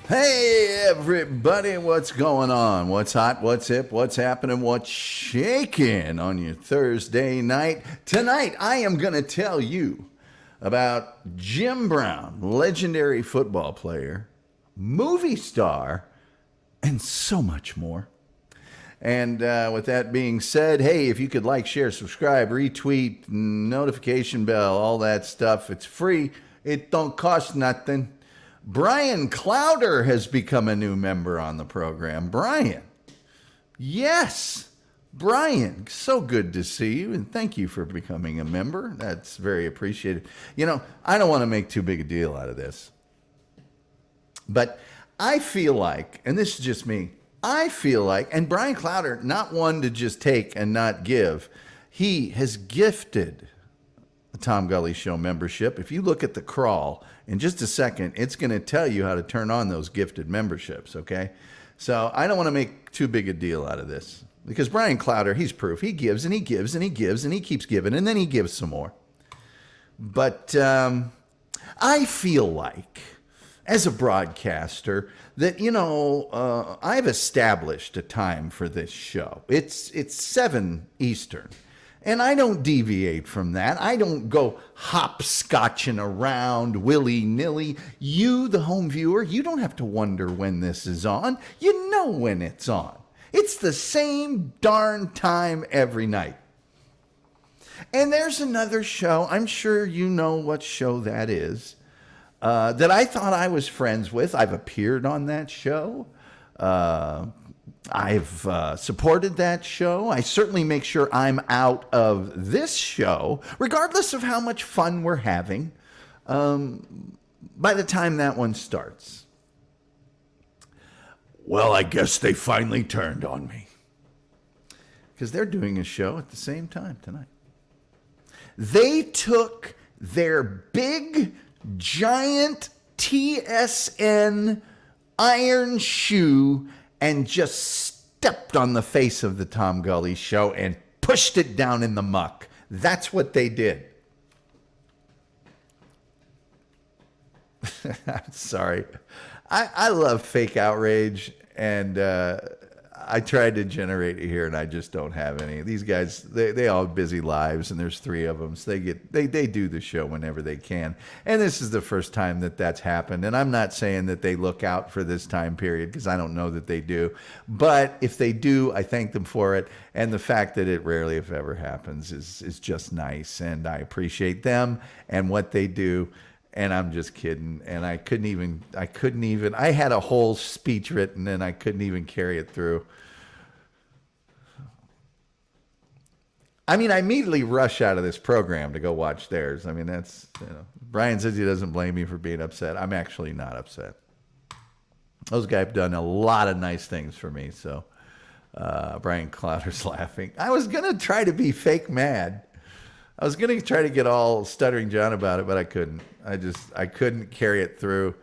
Hey everybody, what's going on? What's hot? What's hip? What's happening? What's shaking on your Thursday night? Tonight I am going to tell you about Jim Brown, legendary football player, movie star, and so much more. And with that being said, hey, if you could like, share, subscribe, retweet, notification bell, all that stuff, it's free. It don't cost nothing. Brian Clowder has become a new member on the program. Brian. Yes. Brian, so good to see you, and thank you for becoming a member. That's very appreciated. You know, I don't want to make too big a deal out of this, but I feel like, and this is just me, I feel like, and Brian Clowder, not one to just take and not give, he has gifted the Tom Gully Show membership. If you look at the crawl in just a second, it's going to tell you how to turn on those gifted memberships, okay? So I don't want to make too big a deal out of this because Brian Clowder, he's proof. He gives and he gives and he gives and he keeps giving and then he gives some more. But I feel like, as a broadcaster, that, you know, I've established a time for this show. It's 7 Eastern. And I don't deviate from that. I don't go hopscotching around willy-nilly. You, the home viewer, you don't have to wonder when this is on. You know when it's on. It's the same darn time every night. And there's another show, I'm sure you know what show that is, that I thought I was friends with. I've appeared on that show. I've supported that show. I certainly make sure I'm out of this show, regardless of how much fun we're having, by the time that one starts. Well, I guess they finally turned on me. Because they're doing a show at the same time tonight. They took their big, giant TSN iron shoe and just stepped on the face of the Tom Gully Show and pushed it down in the muck. That's what they did. I'm sorry. I love fake outrage, and I tried to generate it here, and I just don't have any. These guys, they all have busy lives, and there's 3 of them, so they do the show whenever they can. And this is the first time that that's happened. And I'm not saying that they look out for this time period, because I don't know that they do. But if they do, I thank them for it. And the fact that it rarely, if ever, happens is just nice. And I appreciate them and what they do. And I'm just kidding. And I had a whole speech written and I couldn't even carry it through. I mean, I immediately rush out of this program to go watch theirs. I mean, that's, you know, Brian says he doesn't blame me for being upset. I'm actually not upset. Those guys have done a lot of nice things for me. So Brian Clowder's laughing. I was going to try to be fake mad. I was going to try to get all stuttering John about it, but I couldn't. I couldn't carry it through.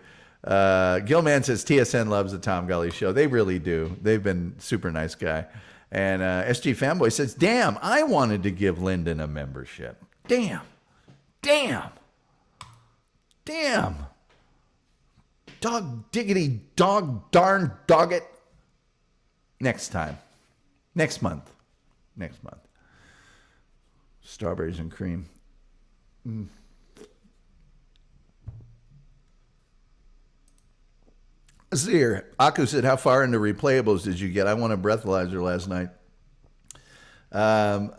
Gilman says TSN loves the Tom Gully Show. They really do. They've been super nice guy. And SG Fanboy says, damn, I wanted to give Lyndon a membership. Damn. Dog diggity, dog darn dog it. Next time. Next month. Strawberries and cream. Let's see here. Aku said, how far into replayables did you get? I won a breathalyzer last night.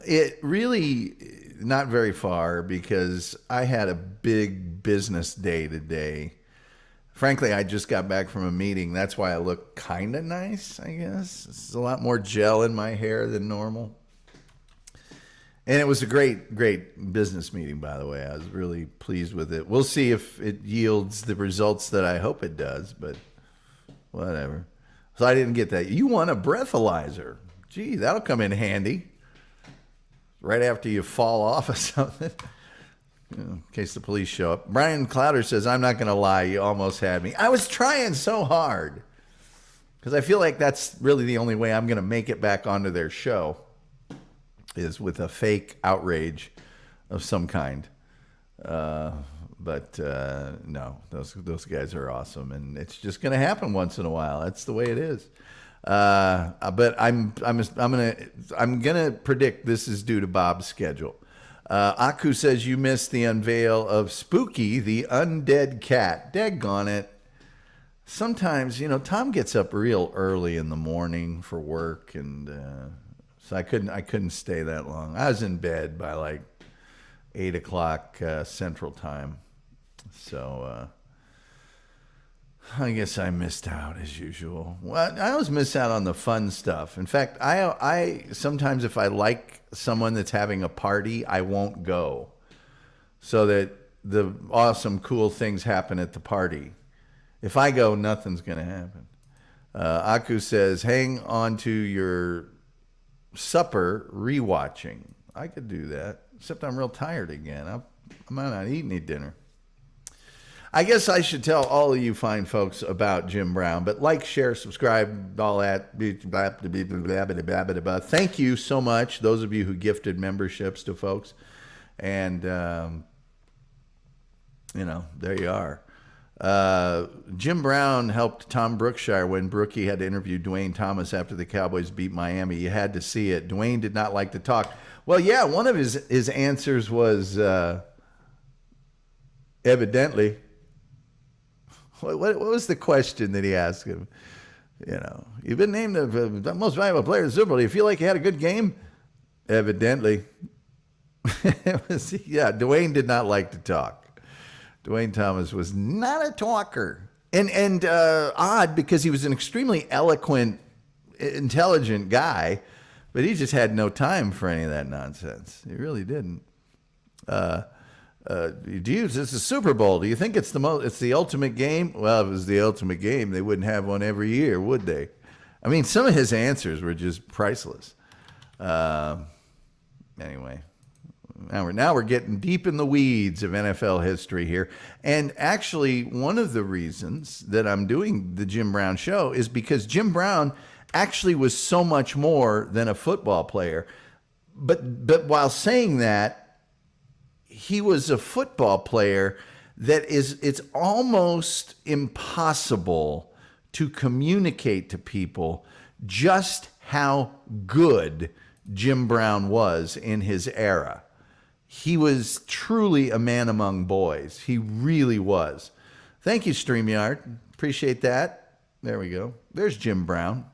It really, not very far, because I had a big business day today. Frankly, I just got back from a meeting. That's why I look kind of nice, I guess. It's a lot more gel in my hair than normal. And it was a great business meeting, by the way. I was really pleased with it. We'll see if it yields the results that I hope it does, but whatever. So I didn't get that. You want a breathalyzer. Gee, that'll come in handy. Right after you fall off or something. In case the police show up. Brian Clowder says, I'm not going to lie, you almost had me. I was trying so hard. Because I feel like that's really the only way I'm going to make it back onto their show. Is with a fake outrage of some kind. But no, those guys are awesome, and it's just going to happen once in a while. That's the way it is. But I'm gonna predict this is due to Bob's schedule. Aku says you missed the unveil of Spooky, the undead cat. Daggone it. Sometimes, Tom gets up real early in the morning for work, and so I couldn't stay that long. I was in bed by like 8 o'clock Central Time, so I guess I missed out as usual. Well, I always miss out on the fun stuff. In fact, I sometimes, if I like someone that's having a party, I won't go, so that the awesome, cool things happen at the party. If I go, nothing's going to happen. Aku says, hang on to your supper rewatching. I could do that, except I'm real tired again. I might not eat any dinner. I guess I should tell all of you fine folks about Jim Brown, but like, share, subscribe, all that. Thank you so much, those of you who gifted memberships to folks. And, there you are. Jim Brown helped Tom Brookshire when Brookie had to interview Dwayne Thomas after the Cowboys beat Miami. You had to see it. Dwayne did not like to talk. Well, yeah, one of his answers was evidently. What was the question that he asked him? You've been named the most valuable player in the Super Bowl. Do you feel like you had a good game? Evidently. Dwayne did not like to talk. Dwayne Thomas was not a talker. And odd, because he was an extremely eloquent, intelligent guy, but he just had no time for any of that nonsense. He really didn't. It's the Super Bowl. Do you think it's the ultimate game? Well, if it was the ultimate game, they wouldn't have one every year, would they? I mean, some of his answers were just priceless. Anyway. Now we're getting deep in the weeds of NFL history here. And actually, one of the reasons that I'm doing the Jim Brown show is because Jim Brown actually was so much more than a football player. But while saying that, he was a football player that it's almost impossible to communicate to people just how good Jim Brown was in his era. He was truly a man among boys. He really was. Thank you, StreamYard. Appreciate that. There we go. There's Jim Brown.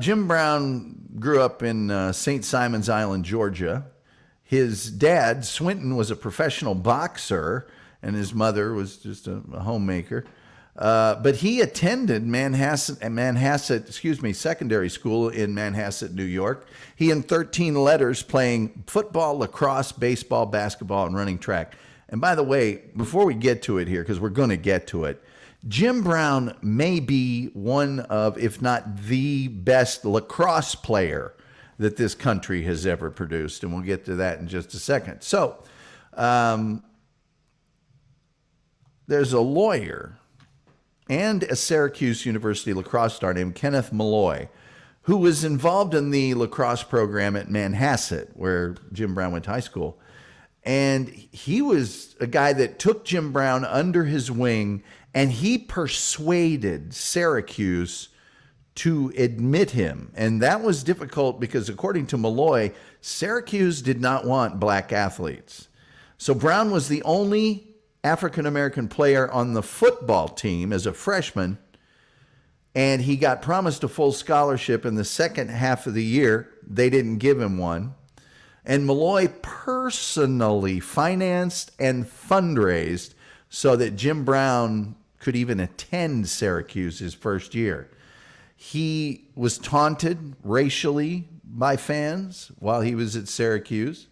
Jim Brown grew up in St. Simons Island, Georgia. His dad, Swinton, was a professional boxer, and his mother was just a homemaker. But he attended Manhasset Secondary School in Manhasset, New York. He earned 13 letters playing football, lacrosse, baseball, basketball, and running track. And by the way, before we get to it here, because we're going to get to it, Jim Brown may be one of, if not the best lacrosse player that this country has ever produced. And we'll get to that in just a second. So there's a lawyer and a Syracuse University lacrosse star named Kenneth Malloy, who was involved in the lacrosse program at Manhasset, where Jim Brown went to high school. And he was a guy that took Jim Brown under his wing, and he persuaded Syracuse to admit him. And that was difficult because, according to Malloy, Syracuse did not want black athletes. So Brown was the only African-American player on the football team as a freshman, and he got promised a full scholarship in the second half of the year. They didn't give him one. And Malloy personally financed and fundraised so that Jim Brown could even attend Syracuse his first year. He was taunted racially by fans while he was at Syracuse.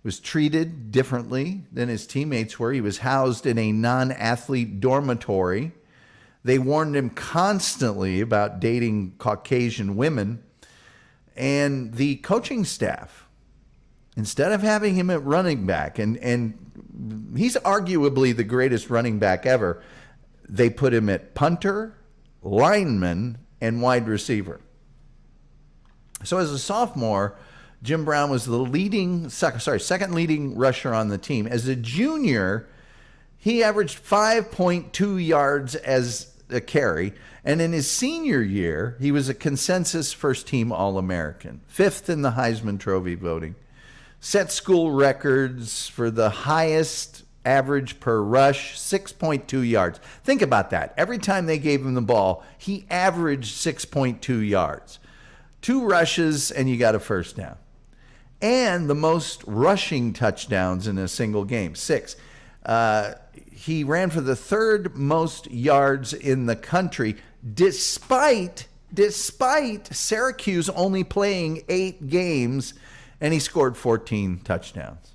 Was treated differently than his teammates were. He was housed in a non-athlete dormitory. They warned him constantly about dating Caucasian women. And the coaching staff, instead of having him at running back, and he's arguably the greatest running back ever, they put him at punter, lineman, and wide receiver. So as a sophomore, Jim Brown was the second leading rusher on the team. As a junior, he averaged 5.2 yards as a carry. And in his senior year, he was a consensus first-team All-American, 5th in the Heisman Trophy voting. Set school records for the highest average per rush, 6.2 yards. Think about that. Every time they gave him the ball, he averaged 6.2 yards. 2 rushes, and you got a first down. And the most rushing touchdowns in a single game, 6. He ran for the 3rd most yards in the country, despite Syracuse only playing 8 games, and he scored 14 touchdowns.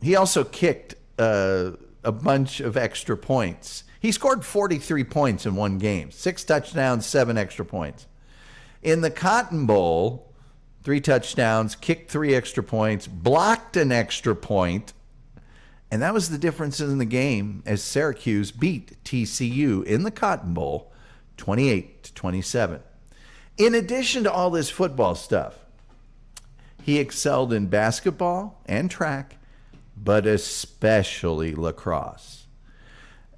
He also kicked a bunch of extra points. He scored 43 points in one game, 6 touchdowns, 7 extra points. In the Cotton Bowl, 3 touchdowns, kicked 3 extra points, blocked an extra point, and that was the difference in the game as Syracuse beat TCU in the Cotton Bowl 28-27. In addition to all this football stuff, he excelled in basketball and track, but especially lacrosse.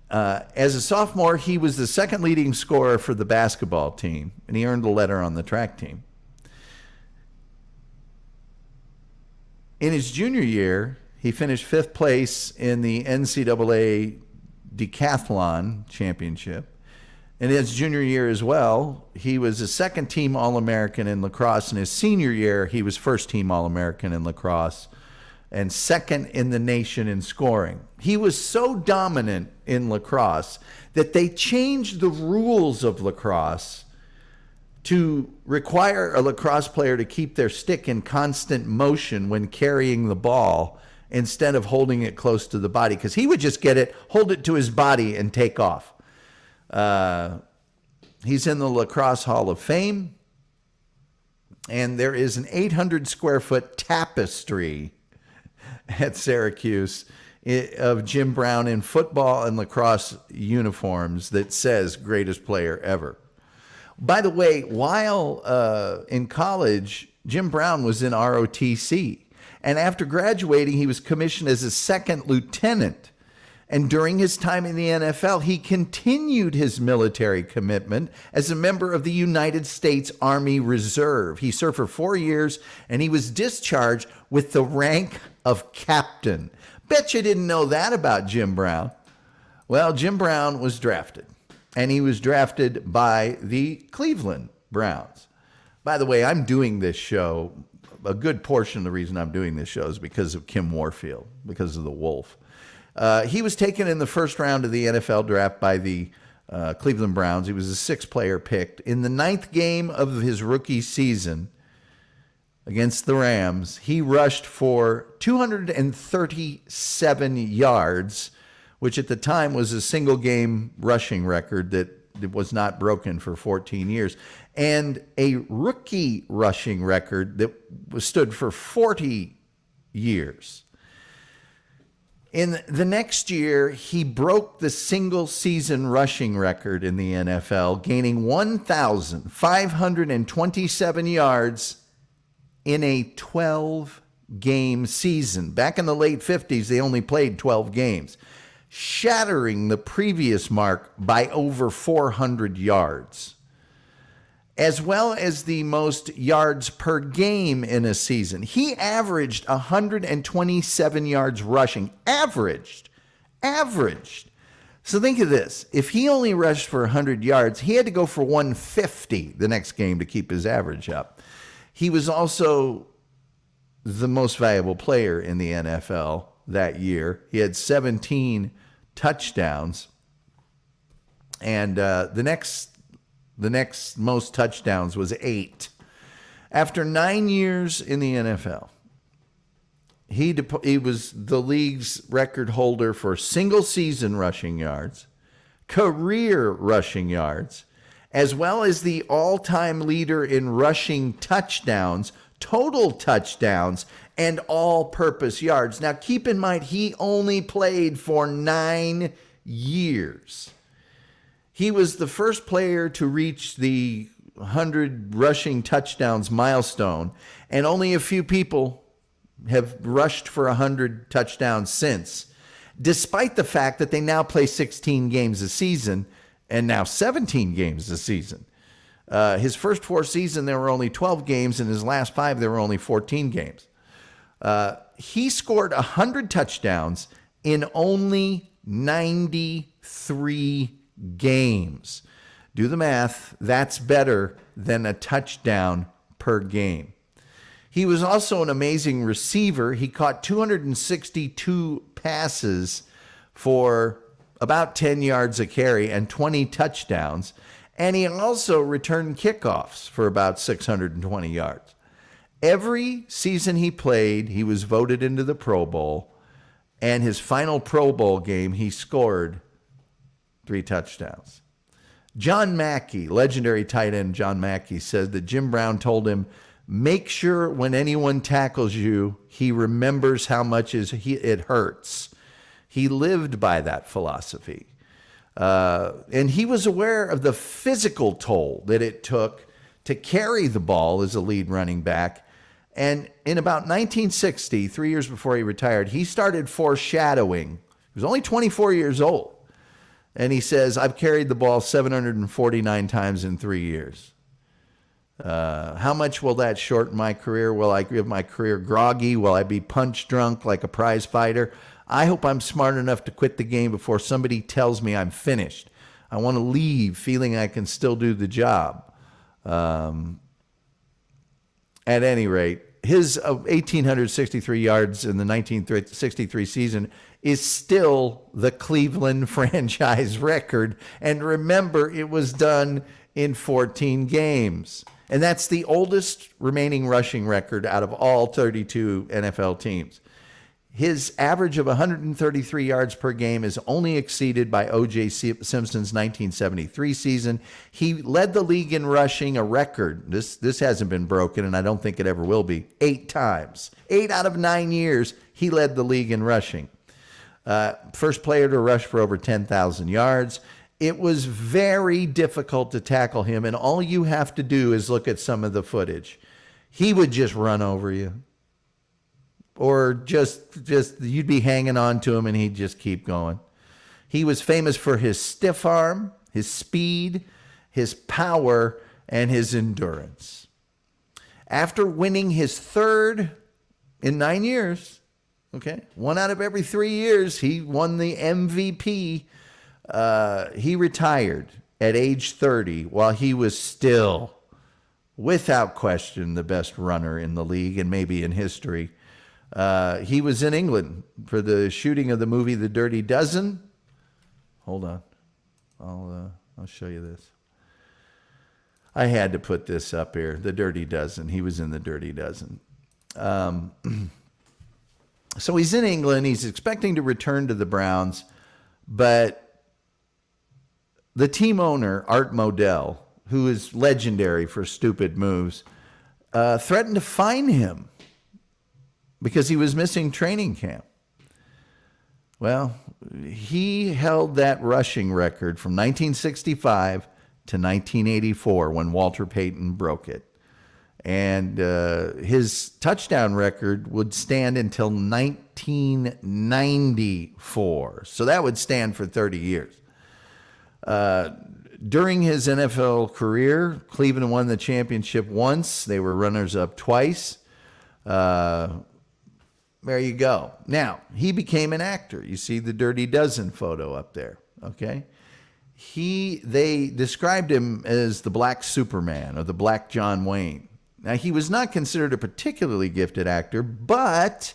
As a sophomore, he was the second leading scorer for the basketball team, and he earned a letter on the track team. In his junior year, he finished 5th place in the NCAA Decathlon Championship. In his junior year as well, he was a second-team All-American in lacrosse. In his senior year, he was first-team All-American in lacrosse and second in the nation in scoring. He was so dominant in lacrosse that they changed the rules of lacrosse to require a lacrosse player to keep their stick in constant motion when carrying the ball instead of holding it close to the body, because he would just get it, hold it to his body, and take off. He's in the Lacrosse Hall of Fame, and there is an 800 square foot tapestry at Syracuse of Jim Brown in football and lacrosse uniforms that says greatest player ever. By the way, while in college, Jim Brown was in ROTC, and after graduating, he was commissioned as a second lieutenant. And during his time in the NFL, he continued his military commitment as a member of the United States Army Reserve. He served for 4 years, and he was discharged with the rank of captain. Bet you didn't know that about Jim Brown. Well, Jim Brown was drafted, and he was drafted by the Cleveland Browns. By the way, I'm doing this show. A good portion of the reason I'm doing this show is because of Kim Warfield, because of the Wolf. He was taken in the first round of the NFL draft by the Cleveland Browns. He was a 6th player picked. In the 9th game of his rookie season against the Rams, he rushed for 237 yards, which at the time was a single game rushing record that was not broken for 14 years, and a rookie rushing record that stood for 40 years. In the next year, he broke the single season rushing record in the NFL, gaining 1,527 yards in a 12-game season. Back in the late 50s, they only played 12 games, shattering the previous mark by over 400 yards, as well as the most yards per game in a season. He averaged 127 yards rushing. Averaged. So think of this. If he only rushed for 100 yards, he had to go for 150 the next game to keep his average up. He was also the most valuable player in the NFL that year. He had 17 touchdowns, and the next most touchdowns was 8. After 9 years in the NFL, he was the league's record holder for single season rushing yards, career rushing yards, as well as the all-time leader in rushing touchdowns, total touchdowns, and all-purpose yards. Now, keep in mind, he only played for 9 years. He was the first player to reach the 100 rushing touchdowns milestone, and only a few people have rushed for 100 touchdowns since, despite the fact that they now play 16 games a season and now 17 games a season. His first 4 seasons, there were only 12 games. In his last 5, there were only 14 games. He scored 100 touchdowns in only 93 games. Do the math. That's better than a touchdown per game. He was also an amazing receiver. He caught 262 passes for about 10 yards a carry and 20 touchdowns. And he also returned kickoffs for about 620 yards. Every season he played, he was voted into the Pro Bowl. And his final Pro Bowl game, he scored 3 touchdowns. John Mackey, legendary tight end John Mackey, said that Jim Brown told him, make sure when anyone tackles you, he remembers how much it hurts. He lived by that philosophy. And he was aware of the physical toll that it took to carry the ball as a lead running back. And in about 1960, 3 years before he retired, he started foreshadowing. He was only 24 years old. And he says, I've carried the ball 749 times in 3 years. How much will that shorten my career? Will I give my career groggy? Will I be punch drunk like a prize fighter? I hope I'm smart enough to quit the game before somebody tells me I'm finished. I want to leave feeling I can still do the job. At any rate, his 1,863 yards in the 1963 season is still the Cleveland franchise record. And remember, it was done in 14 games. And that's the oldest remaining rushing record out of all 32 NFL teams. His average of 133 yards per game is only exceeded by O.J. Simpson's 1973 season. He led the league in rushing, a record. This hasn't been broken, and I don't think it ever will be. 8 times. 8 out of 9 years, he led the league in rushing. First player to rush for over 10,000 yards. It was very difficult to tackle him, and all you have to do is look at some of the footage. He would just run over you. Or just you'd be hanging on to him and he'd just keep going. He was famous for his stiff arm, his speed, his power, and his endurance. After winning his 3rd in 9 years, okay, 1 out of every 3 years, he won the MVP. He retired at age 30 while he was still, without question, the best runner in the league and maybe in history. He was in England for the shooting of the movie The Dirty Dozen. Hold on. I'll show you this. I had to put this up here. The Dirty Dozen. He was in The Dirty Dozen. So he's in England. He's expecting to return to the Browns, but the team owner, Art Modell, who is legendary for stupid moves, threatened to fine him because he was missing training camp. Well, he held that rushing record from 1965 to 1984 when Walter Payton broke it. And his touchdown record would stand until 1994. So that would stand for 30 years. During his NFL career, Cleveland won the championship once. They were runners-up twice. There you go. Now, he became an actor. You see the Dirty Dozen photo up there, okay? They described him as the Black Superman or the Black John Wayne. Now, he was not considered a particularly gifted actor, but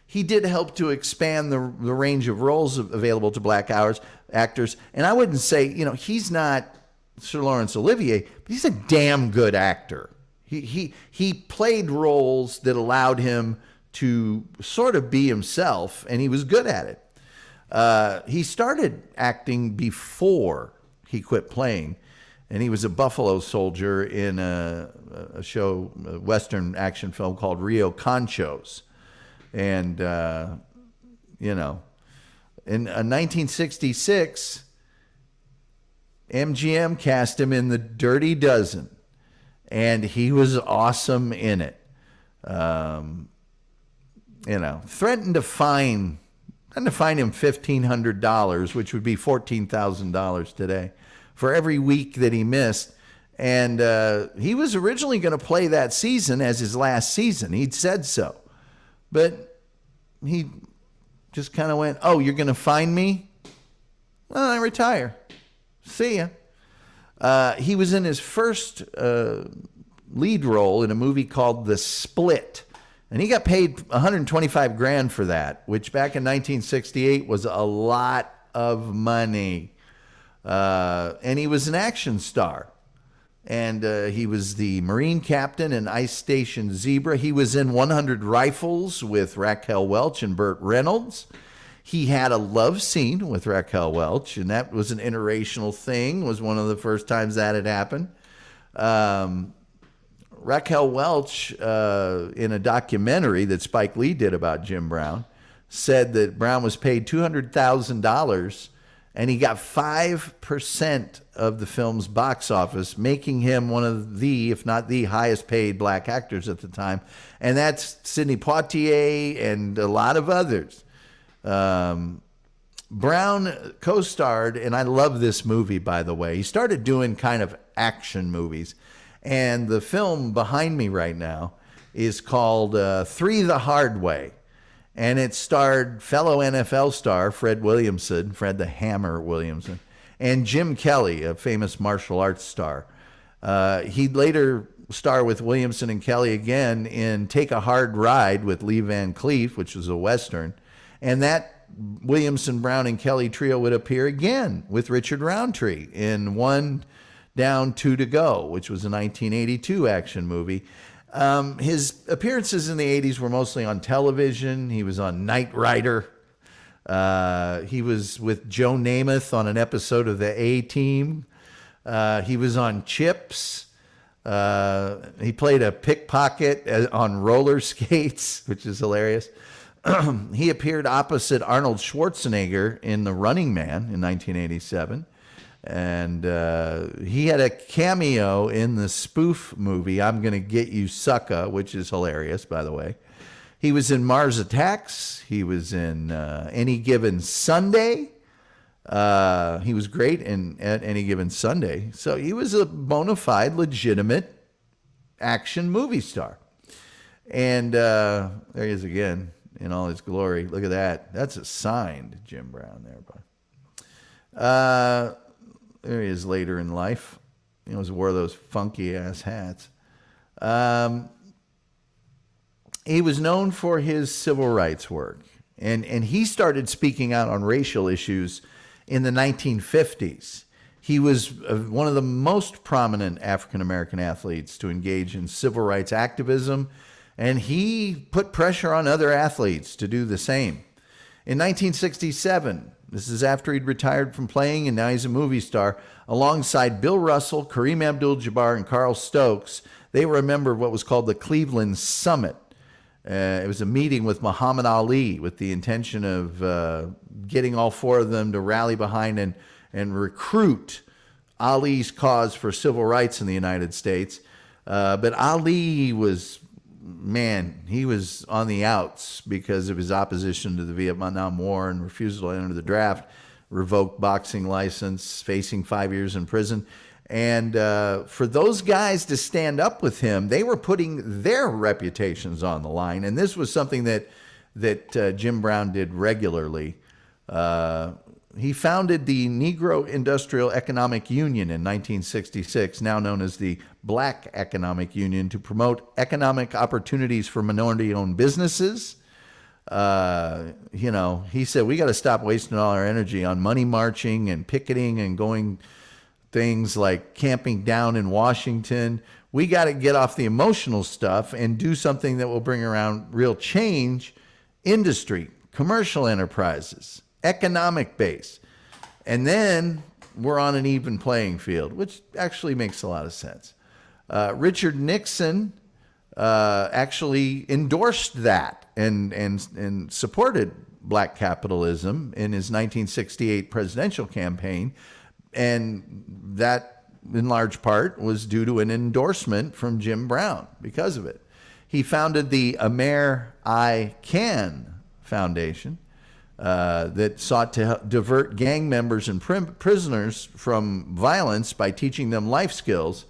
he did help to expand the range of roles available to black actors. And I wouldn't say, he's not Sir Laurence Olivier, but he's a damn good actor. He played roles that allowed him to sort of be himself, and he was good at it. He started acting before he quit playing, and he was a Buffalo Soldier in a show, a Western action film called Rio Conchos. And, in 1966, MGM cast him in The Dirty Dozen. and he was awesome in it. Threatened to fine him $1,500, which would be $14,000 today, for every week that he missed. And he was originally going to play that season as his last season. He'd said so. But he just kind of went, "Oh, you're going to fine me? Well, I retire. See ya." He was in his first lead role in a movie called The Split. And he got paid $125,000 for that, which back in 1968 was a lot of money. And he was an action star. And he was the Marine captain in Ice Station Zebra. He was in 100 Rifles with Raquel Welch and Burt Reynolds. He had a love scene with Raquel Welch, and that was an interracial thing. It was one of the first times that had happened. Raquel Welch, in a documentary that Spike Lee did about Jim Brown, said that Brown was paid $200,000 and he got 5% of the film's box office, making him one of the, if not the highest paid black actors at the time. And that's Sidney Poitier and a lot of others. Brown co-starred, and I love this movie, by the way. He started doing kind of action movies. And the film behind me right now is called Three the Hard Way. And it starred fellow NFL star Fred the Hammer Williamson, and Jim Kelly, a famous martial arts star. He'd later star with Williamson and Kelly again in Take a Hard Ride with Lee Van Cleef, which was a Western. And that Williamson, Brown, and Kelly trio would appear again with Richard Roundtree in One Down, Two to Go, which was a 1982 action movie. His appearances in the 80s were mostly on television. He was on Knight Rider. He was with Joe Namath on an episode of the A-Team. He was on Chips. He played a pickpocket on roller skates, which is hilarious. He appeared opposite Arnold Schwarzenegger in The Running Man in 1987. And he had a cameo in the spoof movie I'm Gonna Get You Sucka, which is hilarious, by the way. He was in Mars Attacks. He was in Any Given Sunday. He was great at Any Given Sunday. So he was a bona fide, legitimate action movie star. And there he is again in all his glory. Look at that. That's a signed Jim Brown there, bud. There he is later in life. He always wore those funky ass hats. He was known for his civil rights work. And he started speaking out on racial issues in the 1950s. He was one of the most prominent African-American athletes to engage in civil rights activism. And he put pressure on other athletes to do the same. In 1967, this is after he'd retired from playing, and now he's a movie star. Alongside Bill Russell, Kareem Abdul-Jabbar, and Carl Stokes, they were a member of what was called the Cleveland Summit. It was a meeting with Muhammad Ali with the intention of getting all four of them to rally behind and recruit Ali's cause for civil rights in the United States. But Ali was... he was on the outs because of his opposition to the Vietnam War and refusal to enter the draft, revoked boxing license, facing 5 years in prison. And for those guys to stand up with him, they were putting their reputations on the line. And this was something that Jim Brown did regularly. He founded the Negro Industrial Economic Union in 1966, now known as the Black Economic Union, to promote economic opportunities for minority-owned businesses. He said, we got to stop wasting all our energy on money marching and picketing and going things like camping down in Washington. We got to get off the emotional stuff and do something that will bring around real change, industry, commercial enterprises, economic base. And then we're on an even playing field, which actually makes a lot of sense. Richard Nixon actually endorsed that and supported black capitalism in his 1968 presidential campaign. And that in large part, was due to an endorsement from Jim Brown because of it. He founded the Amer I Can Foundation that sought to divert gang members and prisoners from violence by teaching them life skills.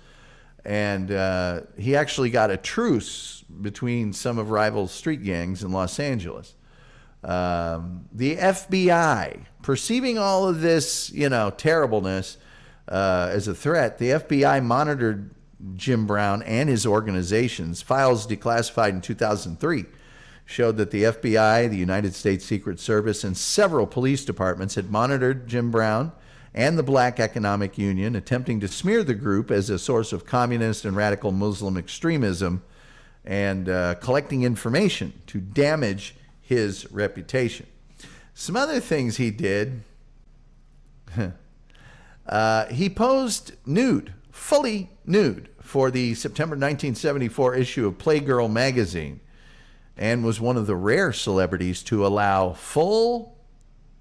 And he actually got a truce between some of rival street gangs in Los Angeles. The FBI, perceiving all of this, terribleness as a threat, the FBI monitored Jim Brown and his organizations. Files declassified in 2003 showed that the FBI, the United States Secret Service, and several police departments had monitored Jim Brown and the Black Economic Union, attempting to smear the group as a source of communist and radical Muslim extremism and collecting information to damage his reputation. Some other things he did. He posed nude, fully nude, for the September 1974 issue of Playgirl magazine, and was one of the rare celebrities to allow full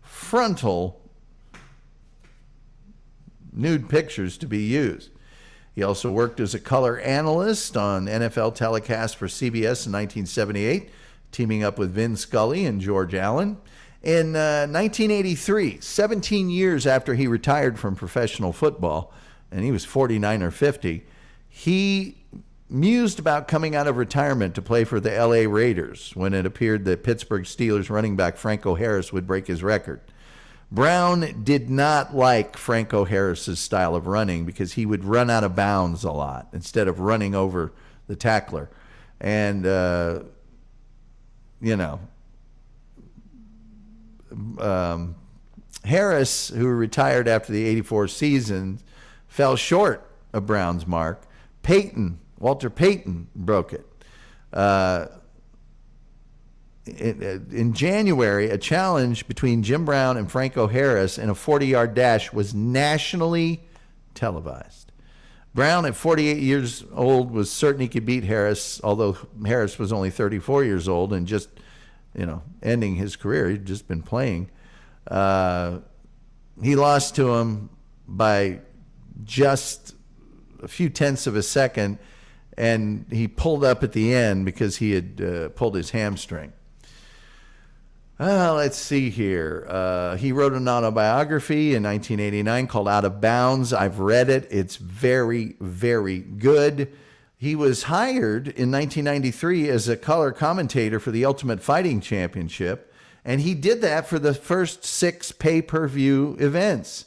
frontal nude pictures to be used. He also worked as a color analyst on NFL telecasts for CBS in 1978, teaming up with Vin Scully and George Allen. In 1983, 17 years after he retired from professional football, and he was 49 or 50, he mused about coming out of retirement to play for the LA Raiders when it appeared that Pittsburgh Steelers running back Franco Harris would break his record. Brown did not like Franco Harris's style of running because he would run out of bounds a lot instead of running over the tackler. And, Harris, who retired after the 84 season, fell short of Brown's mark. Walter Payton broke it. In January, a challenge between Jim Brown and Franco Harris in a 40-yard dash was nationally televised. Brown, at 48 years old, was certain he could beat Harris, although Harris was only 34 years old and just, ending his career. He'd just been playing. He lost to him by just a few tenths of a second, and he pulled up at the end because he had pulled his hamstring. Let's see here. He wrote an autobiography in 1989 called Out of Bounds. I've read it. It's very, very good. He was hired in 1993 as a color commentator for the Ultimate Fighting Championship, and he did that for the first 6 pay-per-view events.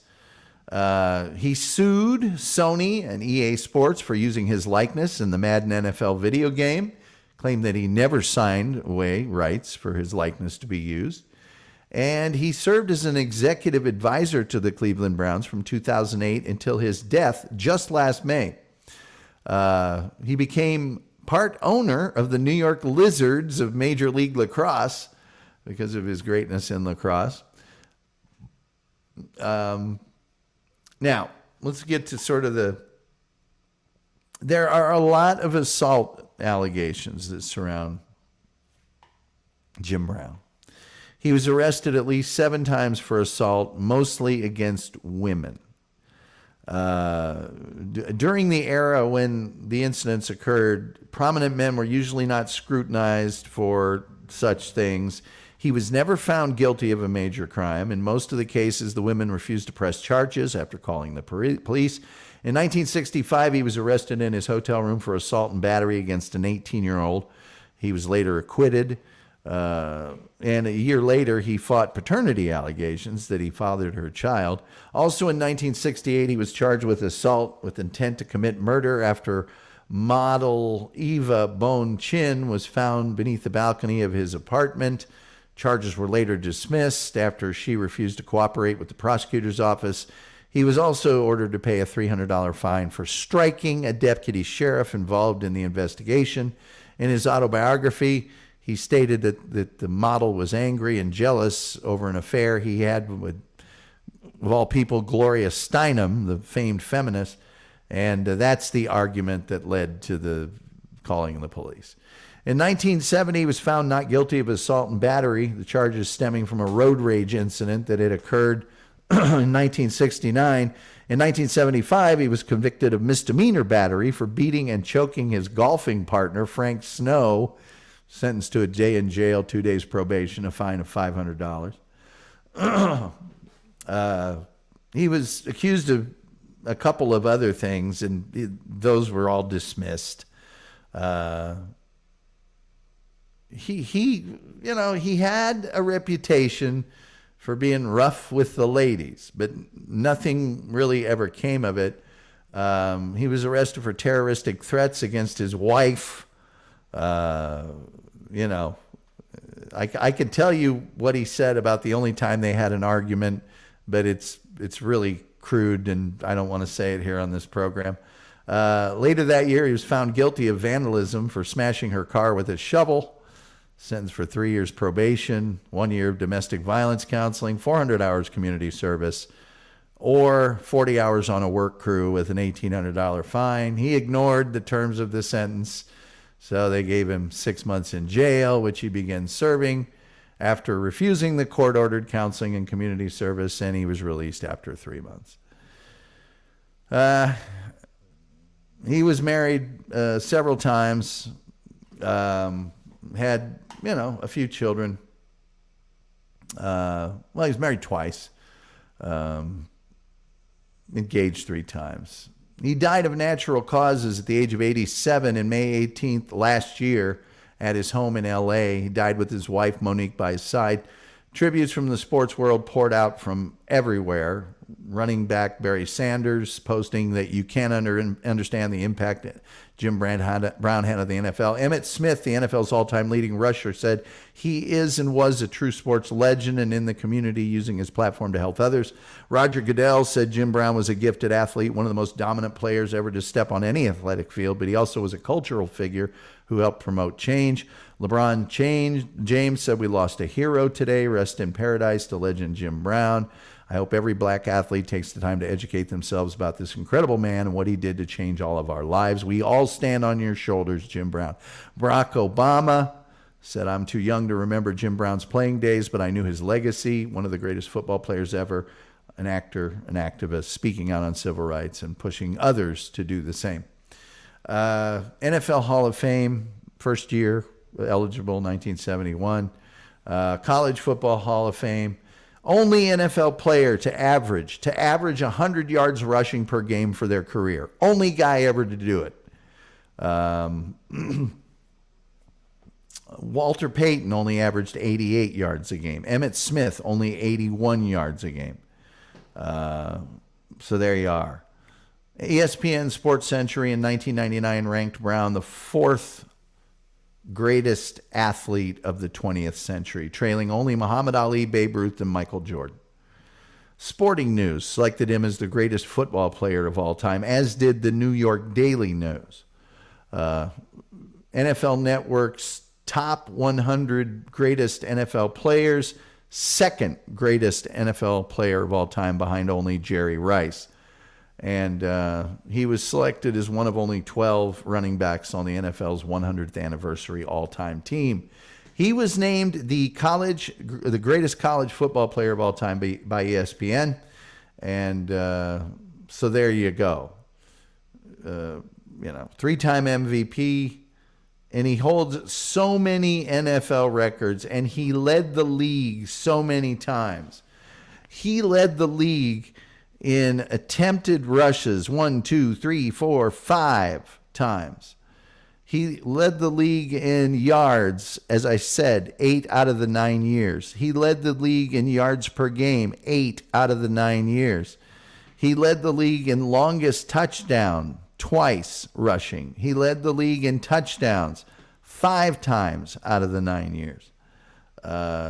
He sued Sony and EA Sports for using his likeness in the Madden NFL video game, claimed that he never signed away rights for his likeness to be used. And he served as an executive advisor to the Cleveland Browns from 2008 until his death just last May. He became part owner of the New York Lizards of Major League Lacrosse because of his greatness in lacrosse. Now, let's get to sort of there are a lot of assault allegations that surround Jim Brown. He was arrested at least 7 times for assault, mostly against women. During the era when the incidents occurred, prominent men were usually not scrutinized for such things. He was never found guilty of a major crime. In most of the cases, the women refused to press charges after calling the police. In 1965, he was arrested in his hotel room for assault and battery against an 18-year-old. He was later acquitted. And a year later, he fought paternity allegations that he fathered her child. Also in 1968, he was charged with assault with intent to commit murder after model Eva Bone Chin was found beneath the balcony of his apartment. Charges were later dismissed after she refused to cooperate with the prosecutor's office. He was also ordered to pay a $300 fine for striking a deputy sheriff involved in the investigation. In his autobiography, he stated that the model was angry and jealous over an affair he had with, of all people, Gloria Steinem, the famed feminist. And that's the argument that led to the calling of the police. In 1970, he was found not guilty of assault and battery, the charges stemming from a road rage incident that had occurred in 1969. In 1975, he was convicted of misdemeanor battery for beating and choking his golfing partner, Frank Snow, sentenced to a day in jail, 2 days probation, a fine of $500. He was accused of a couple of other things, and those were all dismissed. He had a reputation for being rough with the ladies, but nothing really ever came of it. He was arrested for terroristic threats against his wife. I could tell you what he said about the only time they had an argument, but it's really crude, and I don't want to say it here on this program. Later that year, he was found guilty of vandalism for smashing her car with a shovel, sentenced for 3 years probation, 1 year of domestic violence counseling, 400 hours community service, or 40 hours on a work crew with an $1,800 fine. He ignored the terms of the sentence, so they gave him 6 months in jail, which he began serving after refusing the court-ordered counseling and community service, and he was released after 3 months. He was married several times, had, a few children. He was married twice, engaged 3 times. He died of natural causes at the age of 87 in May 18th last year at his home in L.A. He died with his wife, Monique, by his side. Tributes from the sports world poured out from everywhere. Running back Barry Sanders posting that you can't understand the impact that Jim Brown had of the NFL. Emmitt Smith, the NFL's all-time leading rusher, said he is and was a true sports legend and in the community using his platform to help others. Roger Goodell said Jim Brown was a gifted athlete, one of the most dominant players ever to step on any athletic field, but he also was a cultural figure who helped promote change. LeBron James said we lost a hero today. Rest in paradise to legend Jim Brown. I hope every black athlete takes the time to educate themselves about this incredible man and what he did to change all of our lives. We all stand on your shoulders, Jim Brown. Barack Obama said, I'm too young to remember Jim Brown's playing days, but I knew his legacy. One of the greatest football players ever, an actor, an activist, speaking out on civil rights and pushing others to do the same. NFL Hall of Fame, first year eligible, 1971. College Football Hall of Fame. Only NFL player to average 100 yards rushing per game for their career. Only guy ever to do it. Walter Payton only averaged 88 yards a game. Emmitt Smith only 81 yards a game. So there you are. ESPN Sports Century in 1999 ranked Brown the 4th greatest athlete of the 20th century, trailing only Muhammad Ali, Babe Ruth, and Michael Jordan. Sporting News selected him as the greatest football player of all time, as did the New York Daily News. NFL Network's top 100 greatest NFL players, second greatest NFL player of all time behind only Jerry Rice. And he was selected as one of only 12 running backs on the NFL's 100th anniversary all-time team. He was named the greatest college football player of all time by ESPN. And so there you go. 3-time MVP. And he holds so many NFL records, and he led the league so many times. He led the league in attempted rushes 1, 2, 3, 4, 5 times. He led the league in yards, as I said, 8 out of the 9 years. He led the league in yards per game 8 out of the 9 years. He led the league in longest touchdown twice rushing. He led the league in touchdowns 5 times out of the 9 years.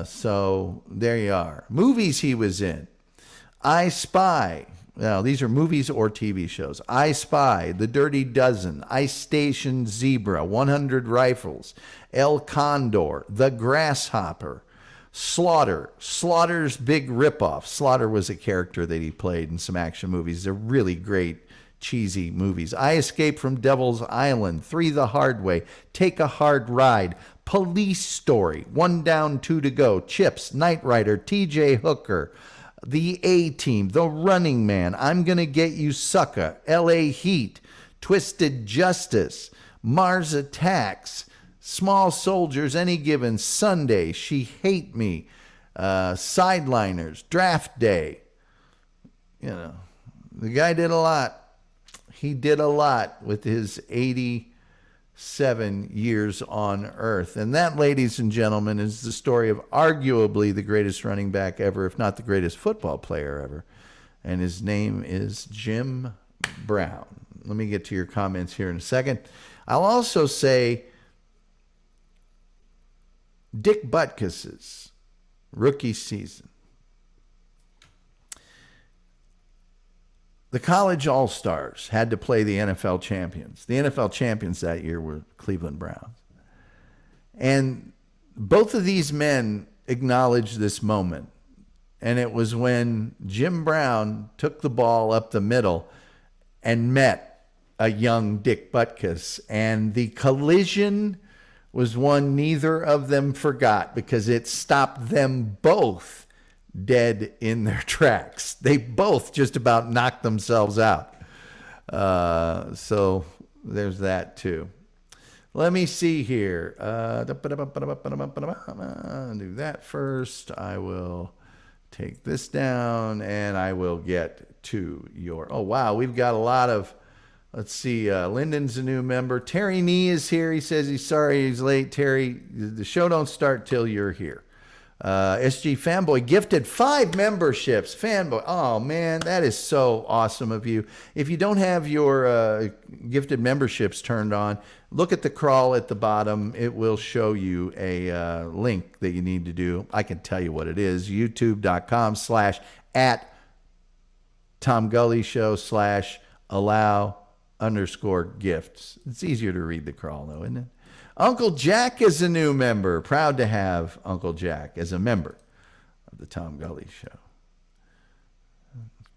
So there you are. Movies he was in. I Spy. Now, these are movies or TV shows. I Spy, The Dirty Dozen, Ice Station Zebra, 100 Rifles, El Condor, The Grasshopper, Slaughter, Slaughter's Big Ripoff. Slaughter was a character that he played in some action movies. They're really great, cheesy movies. I Escape from Devil's Island, 3 the Hard Way, Take a Hard Ride, Police Story, 1 Down, 2 to Go, Chips, Knight Rider, T.J. Hooker, The A-Team, The Running Man, I'm Gonna Get You Sucker, L.A. Heat, Twisted Justice, Mars Attacks, Small Soldiers, Any Given Sunday, She Hate Me, Sideliners, Draft Day. You know, the guy did a lot. He did a lot with his 87 years on Earth. And that, ladies and gentlemen, is the story of arguably the greatest running back ever, if not the greatest football player ever. And his name is Jim Brown. Let me get to your comments here in a second. I'll also say Dick Butkus's rookie season. The college all-stars had to play the NFL champions. The NFL champions that year were Cleveland Browns. And both of these men acknowledged this moment. And it was when Jim Brown took the ball up the middle and met a young Dick Butkus. And the collision was one neither of them forgot, because it stopped them both dead in their tracks. They both just about knocked themselves out. So there's that too. Let me see here. Do that first. I will take this down and I will get to your... Oh, wow. We've got a lot of... Let's see. Lyndon's a new member. Terry Nee is here. He says he's sorry he's late. Terry, the show don't start till you're here. SG Fanboy gifted 5 memberships. Fanboy, oh man, that is so awesome of you. If you don't have your gifted memberships turned on, look at the crawl at the bottom. It will show you a link that you need to do. I can tell you what it is. youtube.com/@TomGullyShow/allow_gifts. It's easier to read the crawl though, isn't it? Uncle Jack is a new member. Proud to have Uncle Jack as a member of the Tom Gully Show.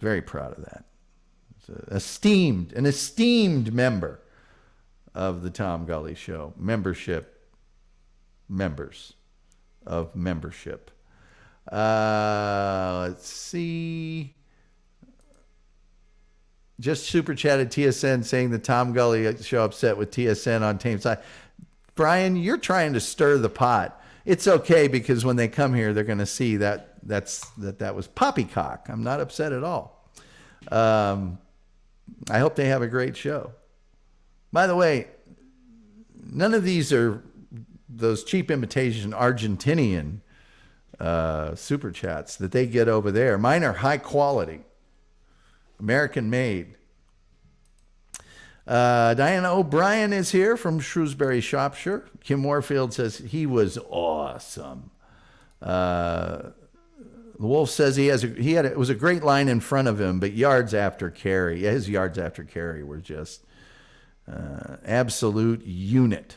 Very proud of that. It's an esteemed member of the Tom Gully Show. Members of membership. Let's see. Just super chatted TSN saying the Tom Gully Show upset with TSN on Tame Side. Brian, you're trying to stir the pot. It's okay, because when they come here, they're going to see that was poppycock. I'm not upset at all. I hope they have a great show. By the way, none of these are those cheap imitation Argentinian super chats that they get over there. Mine are high quality, American made. Diana O'Brien is here from Shrewsbury, Shropshire. Kim Warfield says he was awesome. The Wolf says it was a great line in front of him, but yards after carry, his yards after carry were just absolute unit.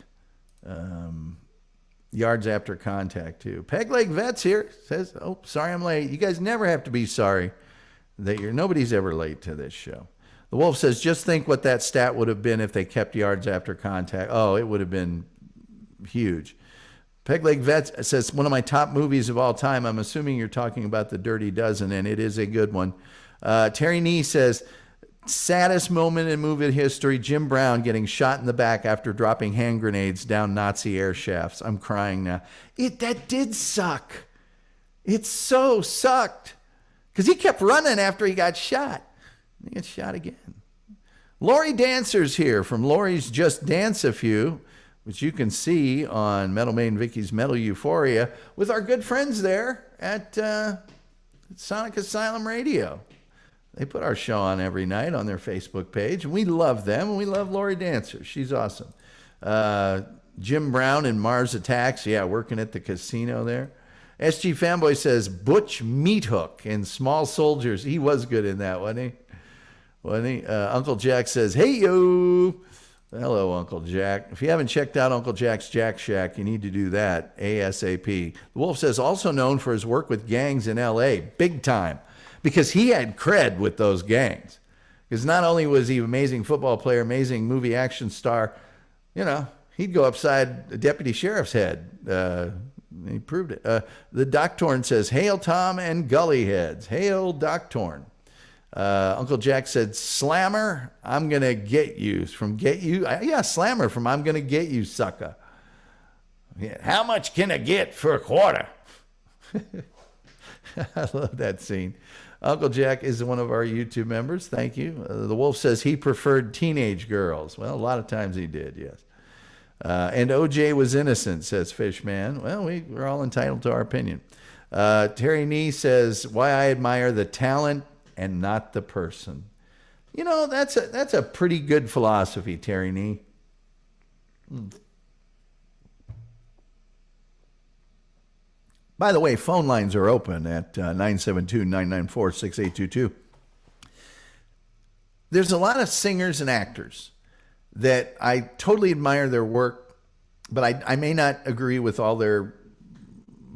Yards after contact too. Peg Leg Vets here says, "Oh, sorry I'm late." You guys never have to be sorry that nobody's ever late to this show. The Wolf says, just think what that stat would have been if they kept yards after contact. Oh, it would have been huge. Peg Leg Vets says, one of my top movies of all time. I'm assuming you're talking about The Dirty Dozen, and it is a good one. Terry Nee says, saddest moment in movie history, Jim Brown getting shot in the back after dropping hand grenades down Nazi air shafts. I'm crying now. That did suck. It so sucked. Because he kept running after he got shot. He gets shot again. Lori Dancer's here from Lori's Just Dance a Few, which you can see on Metal Maiden Vicky's Metal Euphoria with our good friends there at Sonic Asylum Radio. They put our show on every night on their Facebook page, and we love them, and we love Lori Dancer. She's awesome. Jim Brown in Mars Attacks, working at the casino there. SG Fanboy says Butch Meathook in Small Soldiers. He was good in that, wasn't he? Uncle Jack says, hey, yo. Hello, Uncle Jack. If you haven't checked out Uncle Jack's Jack Shack, you need to do that ASAP. The Wolf says, also known for his work with gangs in L.A., big time, because he had cred with those gangs. Because not only was he an amazing football player, amazing movie action star, he'd go upside a deputy sheriff's head He proved it. The Doctorn says, "Hail Tom and Gully Heads." Hail Doctorn. Uncle Jack said, "Slammer, I'm gonna get you." From Get You? Yeah, Slammer from I'm Gonna Get You, sucker. Yeah. How much can I get for a quarter? I love that scene. Uncle Jack is one of our YouTube members. Thank you. The Wolf says he preferred teenage girls. Well, a lot of times he did, yes. And OJ was innocent, says Fishman. Well, we're all entitled to our opinion. Terry Nee says, "Why I admire the talent and not the person." You know, that's a pretty good philosophy, Terry Nee. By the way, phone lines are open at 972-994-6822. There's a lot of singers and actors that I totally admire their work, but I may not agree with all their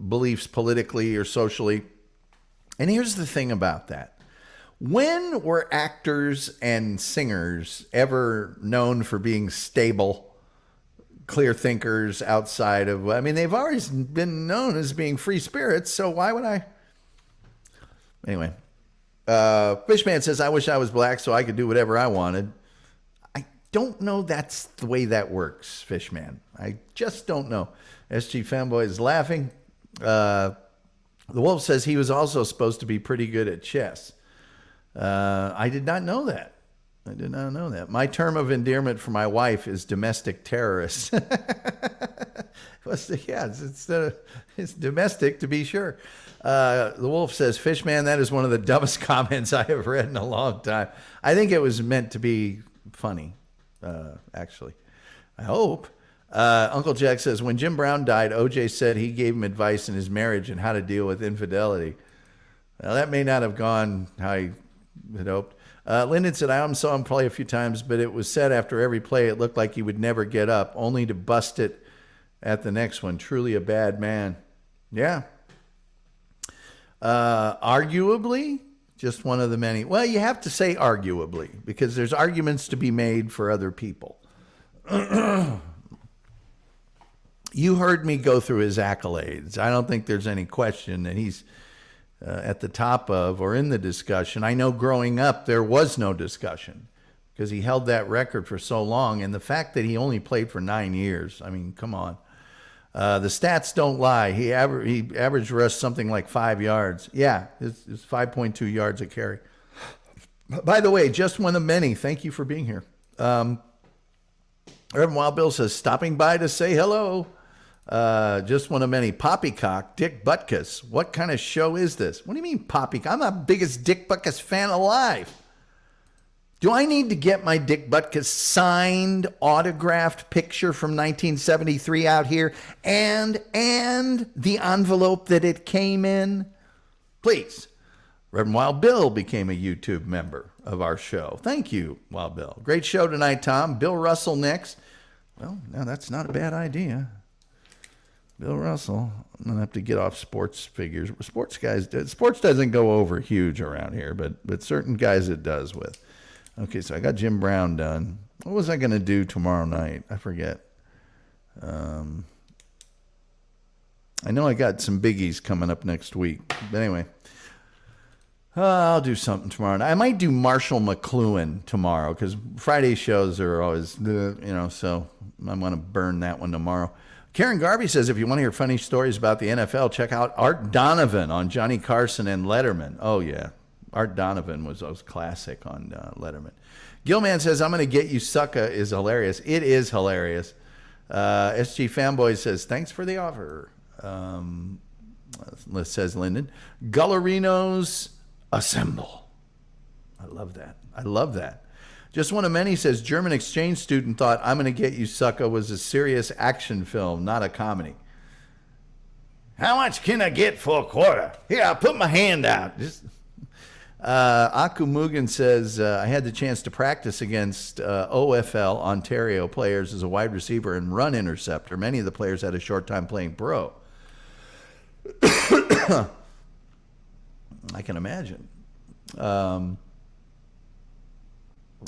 beliefs politically or socially. And here's the thing about that. When were actors and singers ever known for being stable, clear thinkers outside of, I mean, they've always been known as being free spirits, so why would I? Anyway, Fishman says, "I wish I was black so I could do whatever I wanted." I don't know that's the way that works, Fishman. I just don't know. SG Fanboy is laughing. The Wolf says he was also supposed to be pretty good at chess. I did not know that. I did not know that. My term of endearment for my wife is domestic terrorist. Yeah, it's domestic to be sure. The Wolf says, "Fishman, that is one of the dumbest comments I have read in a long time." I think it was meant to be funny, actually. I hope. Uncle Jack says, "When Jim Brown died, OJ said he gave him advice in his marriage and how to deal with infidelity." Well, that may not have gone how he had hoped. Lyndon said, "I saw him play a few times, but it was said after every play it looked like he would never get up, only to bust it at the next one. Truly a bad man." Yeah. Arguably, just one of the many. Well, you have to say arguably, because there's arguments to be made for other people. You heard me go through his accolades. I don't think there's any question that he's at the top of or in the discussion. I know growing up there was no discussion because he held that record for so long. And the fact that he only played for 9 years, I mean, come on. The stats don't lie. He averaged rush something like 5 yards. Yeah, it's 5.2 yards a carry. By the way, just one of many. Thank you for being here. Reverend Wild Bill says, "Stopping by to say hello." Just one of many. Poppycock, Dick Butkus. What kind of show is this? What do you mean Poppycock? I'm the biggest Dick Butkus fan alive. Do I need to get my Dick Butkus signed, autographed picture from 1973 out here and the envelope that it came in? Please. Reverend Wild Bill became a YouTube member of our show. Thank you, Wild Bill. Great show tonight, Tom. Bill Russell next. Well, now that's not a bad idea. Bill Russell. I'm going to have to get off sports figures. Sports doesn't go over huge around here, but certain guys it does with. Okay, so I got Jim Brown done. What was I going to do tomorrow night? I forget. I know I got some biggies coming up next week. But anyway, I'll do something tomorrow night. I might do Marshall McLuhan tomorrow because Friday shows are always, so I'm going to burn that one tomorrow. Karen Garvey says, if you want to hear funny stories about the NFL, check out Art Donovan on Johnny Carson and Letterman. Oh, yeah. Art Donovan was classic on Letterman. Gilman says, "I'm going to get you, sucka" is hilarious. It is hilarious. SG Fanboy says, "Thanks for the offer." Says Lyndon. Gullarinos assemble. I love that. I love that. Just one of many says, German exchange student thought I'm Going to Get You, Sucka was a serious action film, not a comedy. How much can I get for a quarter? Here, I'll put my hand out. Aku Mugen says, I had the chance to practice against OFL Ontario players as a wide receiver and run interceptor. Many of the players had a short time playing pro. I can imagine.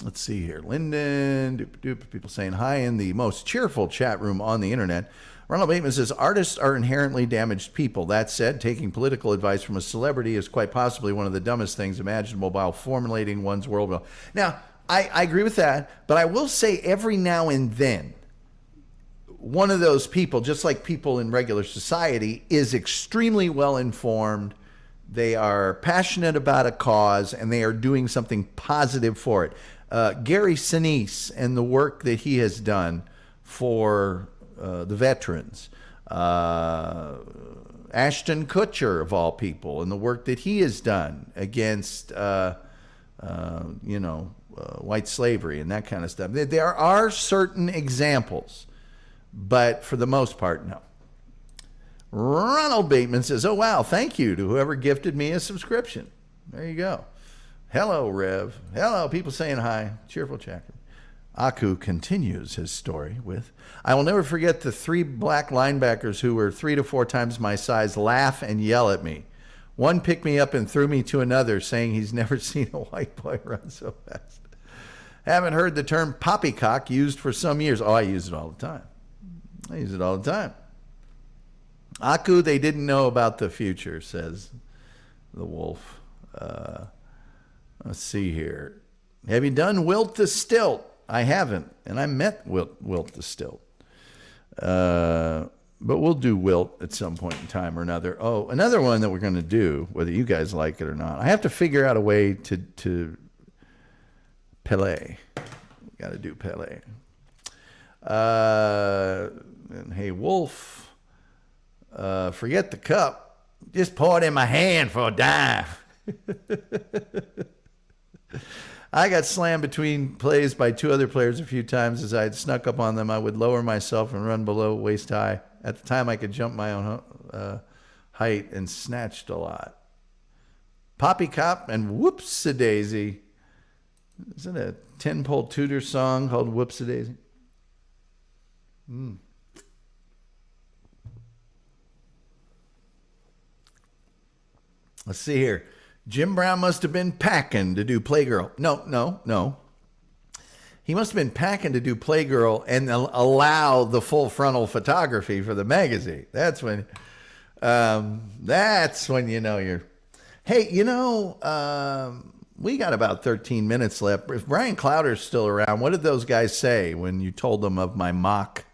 Let's see here. Lyndon, people saying hi in the most cheerful chat room on the internet. Ronald Bateman says, artists are inherently damaged people. That said, taking political advice from a celebrity is quite possibly one of the dumbest things imaginable while formulating one's worldview. Now, I agree with that, but I will say every now and then, one of those people, just like people in regular society, is extremely well informed. They are passionate about a cause, and they are doing something positive for it. Gary Sinise and the work that he has done for the veterans. Ashton Kutcher, of all people, and the work that he has done against, white slavery and that kind of stuff. There are certain examples, but for the most part, no. Ronald Bateman says, oh, wow, thank you to whoever gifted me a subscription. There you go. Hello, Rev. Hello, people saying hi. Cheerful Chacker. Aku continues his story with, I will never forget the 3 black linebackers who were 3 to 4 times my size laugh and yell at me. One picked me up and threw me to another, saying he's never seen a white boy run so fast. Haven't heard the term poppycock used for some years. Oh, I use it all the time. I use it all the time. Aku, they didn't know about the future, says the wolf. Let's see here. Have you done Wilt the Stilt? I haven't, and I met Wilt the Stilt. But we'll do Wilt at some point in time or another. Oh, another one that we're going to do, whether you guys like it or not. I have to figure out a way to Pele. Got to do Pele. And hey, Wolf, forget the cup. Just pour it in my hand for a dive. I got slammed between plays by 2 other players a few times. As I had snuck up on them, I would lower myself and run below waist high. At the time, I could jump my own height and snatched a lot. Poppycock and Whoops-a-Daisy. Is it a 10-pole Tudor song called Whoops-a-Daisy? Let's see here. Jim Brown must have been packing to do Playgirl. No. He must have been packing to do Playgirl and allow the full frontal photography for the magazine. That's when you know you're... Hey, we got about 13 minutes left. If Brian Clowder's still around, what did those guys say when you told them of my mock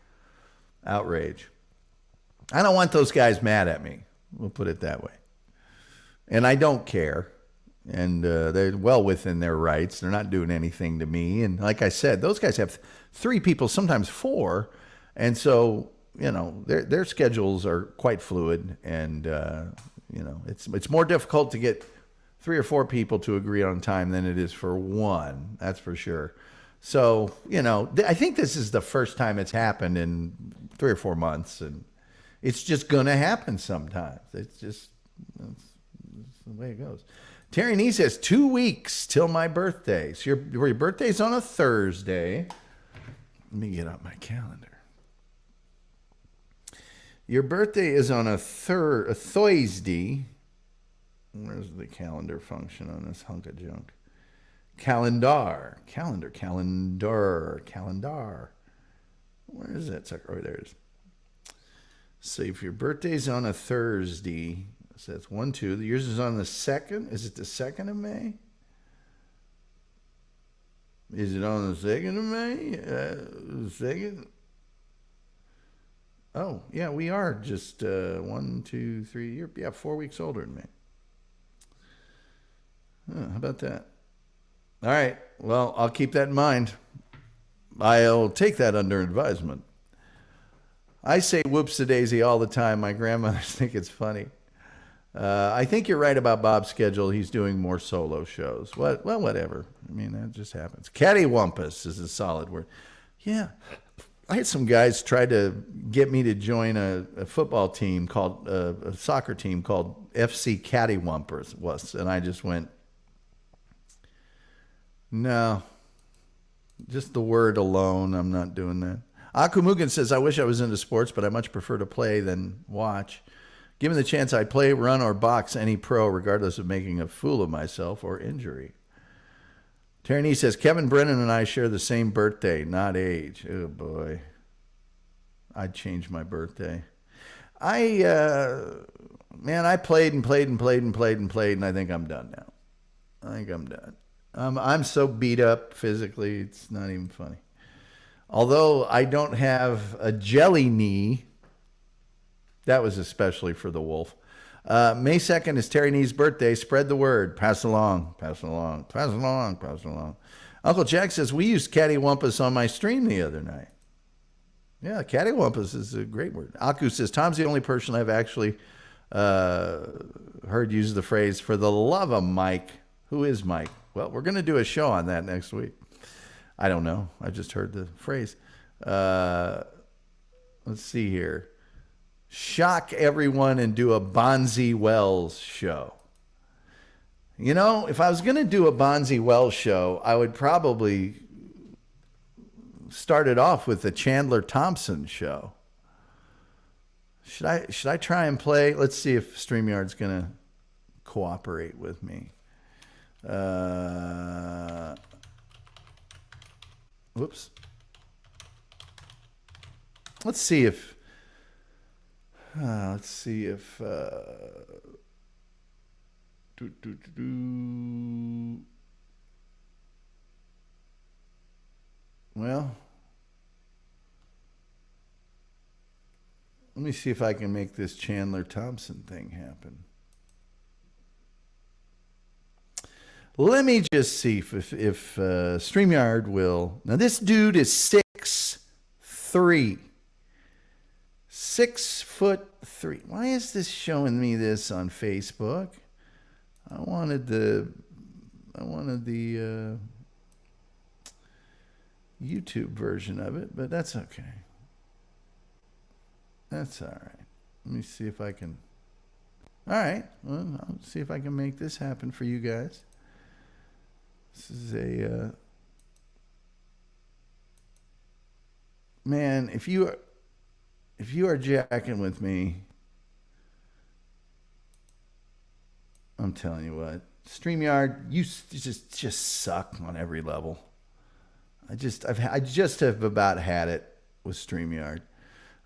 outrage? I don't want those guys mad at me. We'll put it that way. And I don't care. And they're well within their rights. They're not doing anything to me. And like I said, those guys have 3 people, sometimes 4. And so, their schedules are quite fluid. And, it's more difficult to get 3 or 4 people to agree on time than it is for 1. That's for sure. So, I think this is the first time it's happened in 3 or 4 months. And it's just going to happen sometimes. It's the way it goes. Terry Nee says 2 weeks till my birthday. So your birthday's on a Thursday. Let me get out my calendar. Your birthday is on a Thursday. Where's the calendar function on this hunk of junk? Calendar. Where is that sucker? Oh, there it is. So if your birthday's on a Thursday, so that's 1, 2. Yours is on the 2nd. Is it the 2nd of May? Is it on the 2nd of May? The 2nd? Oh, yeah, we are just 1, 2, 3. You're 4 weeks older than me. How about that? All right. Well, I'll keep that in mind. I'll take that under advisement. I say whoops-a-daisy all the time. My grandmothers think it's funny. I think you're right about Bob's schedule. He's doing more solo shows. Well, whatever. I mean, that just happens. Cattywampus is a solid word. Yeah. I had some guys try to get me to join a football team called, a soccer team called FC Cattywampus. And I just went, no. Just the word alone, I'm not doing that. Akumugan says, I wish I was into sports, but I much prefer to play than watch. Given the chance, I'd play, run, or box any pro, regardless of making a fool of myself or injury. Terry says, Kevin Brennan and I share the same birthday, not age. Oh, boy. I'd change my birthday. I played and played and played and played and played, and I think I'm done now. I think I'm done. I'm so beat up physically, it's not even funny. Although I don't have a jelly knee, that was especially for the wolf. May 2nd is Terry Knee's birthday. Spread the word. Pass along. Pass along. Pass along. Pass along. Uncle Jack says, we used cattywampus on my stream the other night. Yeah, cattywampus is a great word. Aku says, Tom's the only person I've actually heard use the phrase, for the love of Mike. Who is Mike? Well, we're going to do a show on that next week. I don't know. I just heard the phrase. Let's see here. Shock everyone and do a Bonzi Wells show. You know, if I was going to do a Bonzi Wells show, I would probably start it off with the Chandler Thompson show. Should I try and play? Let's see if StreamYard's going to cooperate with me. Whoops. Let's see if well, let me see if I can make this Chandler Thompson thing happen. Let me just see if StreamYard will. Now, this dude is 6'3". 6'3". Why is this showing me this on Facebook? I wanted the YouTube version of it, but that's okay. That's all right. Let me see if I can. All right. Well, I'll see if I can make this happen for you guys. This is a man. If you are jacking with me, I'm telling you what, StreamYard, you just suck on every level. I just have about had it with StreamYard.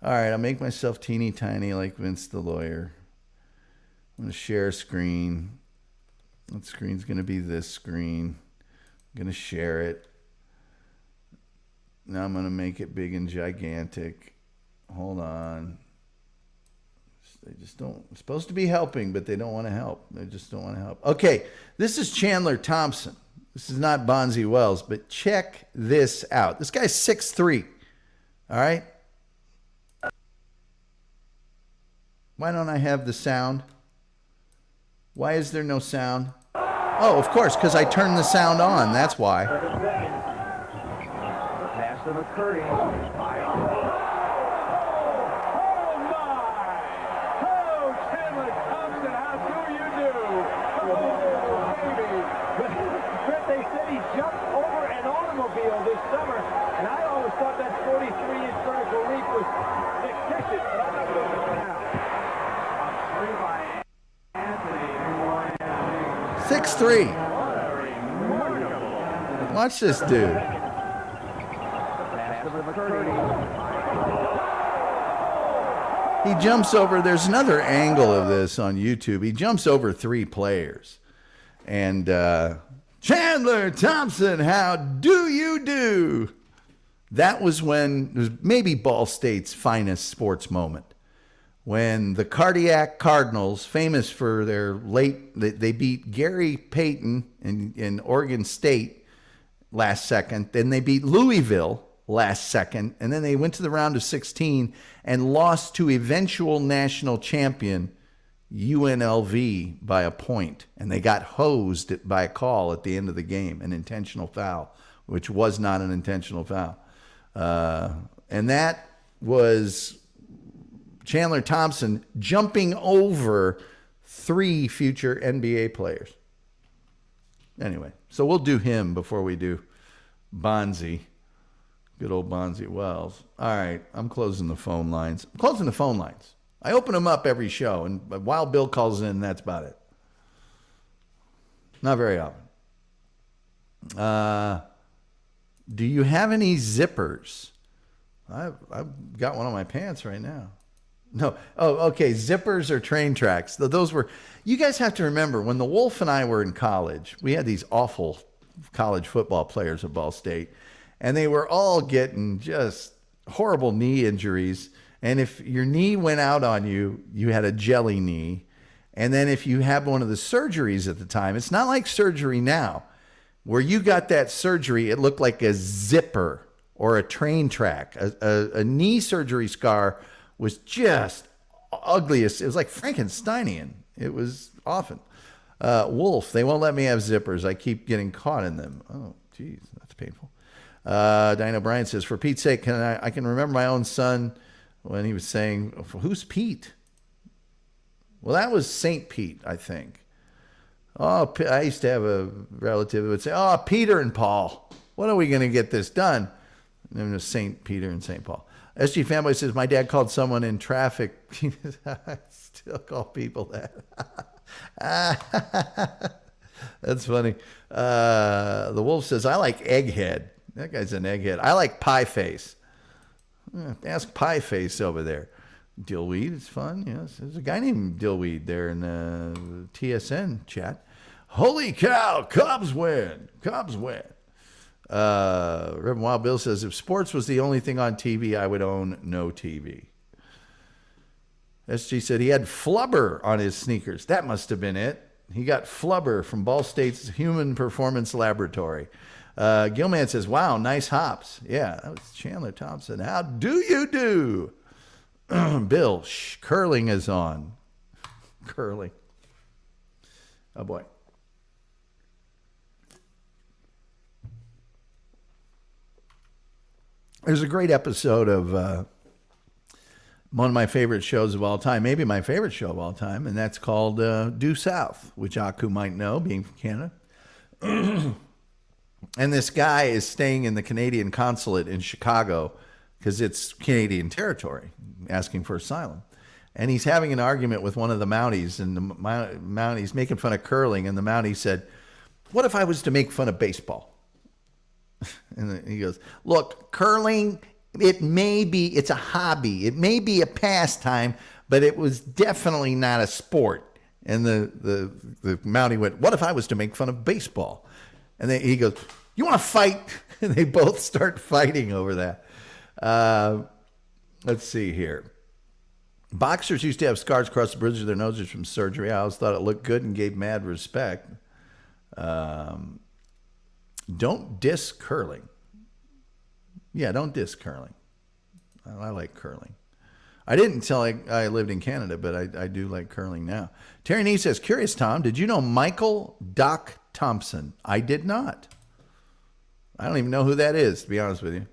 All right, I'll make myself teeny tiny like Vince the lawyer. I'm going to share a screen. That screen's going to be this screen. I'm going to share it. Now I'm going to make it big and gigantic. Hold on. They just don't. It's supposed to be helping, but they don't want to help. They just don't want to help. Okay, this is Chandler Thompson. This is not Bonzi Wells, but check this out. This guy's 6'3". All right? Why don't I have the sound? Why is there no sound? Oh, of course, because I turned the sound on. That's why. Pass to McCurdy. This summer, and I always thought that 43-inch vertical leap was fictitious, but I'm not doing it now. 6'3". Watch this dude. He jumps over. There's another angle of this on YouTube. He jumps over 3 players. And Chandler Thompson, how do you do? That was when, it was maybe Ball State's finest sports moment. When the Cardiac Cardinals, famous for their they beat Gary Payton in Oregon State last second. Then they beat Louisville last second. And then they went to the round of 16 and lost to eventual national champion UNLV by a point, and they got hosed by a call at the end of the game, an intentional foul, which was not an intentional foul. And that was Chandler Thompson jumping over 3 future NBA players. Anyway, so we'll do him before we do Bonzi. Good old Bonzi Wells. All right, I'm closing the phone lines. I open them up every show, and Wild Bill calls in, that's about it. Not very often. Do you have any zippers? I've got one on my pants right now. No. Oh, okay. Zippers or train tracks. Those were, you guys have to remember when the Wolf and I were in college, we had these awful college football players at Ball State, and they were all getting just horrible knee injuries. And if your knee went out on you, you had a jelly knee. And then if you had one of the surgeries at the time, it's not like surgery now, where you got that surgery, it looked like a zipper or a train track. A knee surgery scar was just ugliest. It was like Frankensteinian. It was often. Wolf, they won't let me have zippers. I keep getting caught in them. Oh, geez, that's painful. Diana Bryant says, for Pete's sake, I can remember my own son when he was saying, who's Pete? Well, that was St. Pete, I think. Oh, I used to have a relative who would say, oh, Peter and Paul. When are we going to get this done? And it was St. Peter and St. Paul. SG Fanboy says, my dad called someone in traffic. I still call people that. That's funny. The Wolf says, I like Egghead. That guy's an egghead. I like Pie Face. Ask Pie Face over there. Dillweed is fun. Yes, there's a guy named Dillweed there in the TSN chat. Holy cow, Cubs win. Cubs win. Reverend Wild Bill says, if sports was the only thing on TV, I would own no TV. SG said he had flubber on his sneakers. That must have been it. He got flubber from Ball State's Human Performance Laboratory. Gilman says, wow, nice hops. Yeah, that was Chandler Thompson. How do you do? Bill, curling is on. Curling. Oh, boy. There's a great episode of one of my favorite shows of all time, maybe my favorite show of all time, and that's called Due South, which Aku might know, being from Canada. And this guy is staying in the Canadian consulate in Chicago because it's Canadian territory, asking for asylum. And he's having an argument with one of the Mounties, and the Mounties making fun of curling, and the Mountie said, what if I was to make fun of baseball? And he goes, look, curling, it's a hobby. It may be a pastime, but it was definitely not a sport. And the Mountie went, what if I was to make fun of baseball? And then he goes, you want to fight? And they both start fighting over that. Let's see here. Boxers used to have scars across the bridge of their noses from surgery. I always thought it looked good and gave mad respect. Don't diss curling. Yeah, don't diss curling. I like curling. I didn't until I lived in Canada, but I do like curling now. Terry Nee says, curious, Tom, did you know Michael Doc Thompson? I did not. I don't even know who that is, to be honest with you.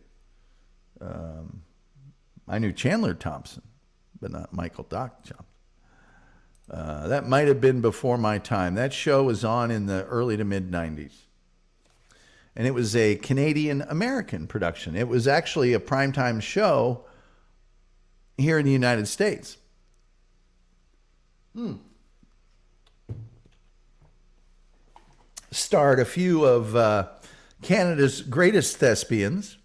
I knew Chandler Thompson, but not Michael Doc Thompson. That might have been before my time. That show was on in the early to mid-90s. And it was a Canadian-American production. It was actually a primetime show here in the United States. Starred a few of Canada's greatest thespians,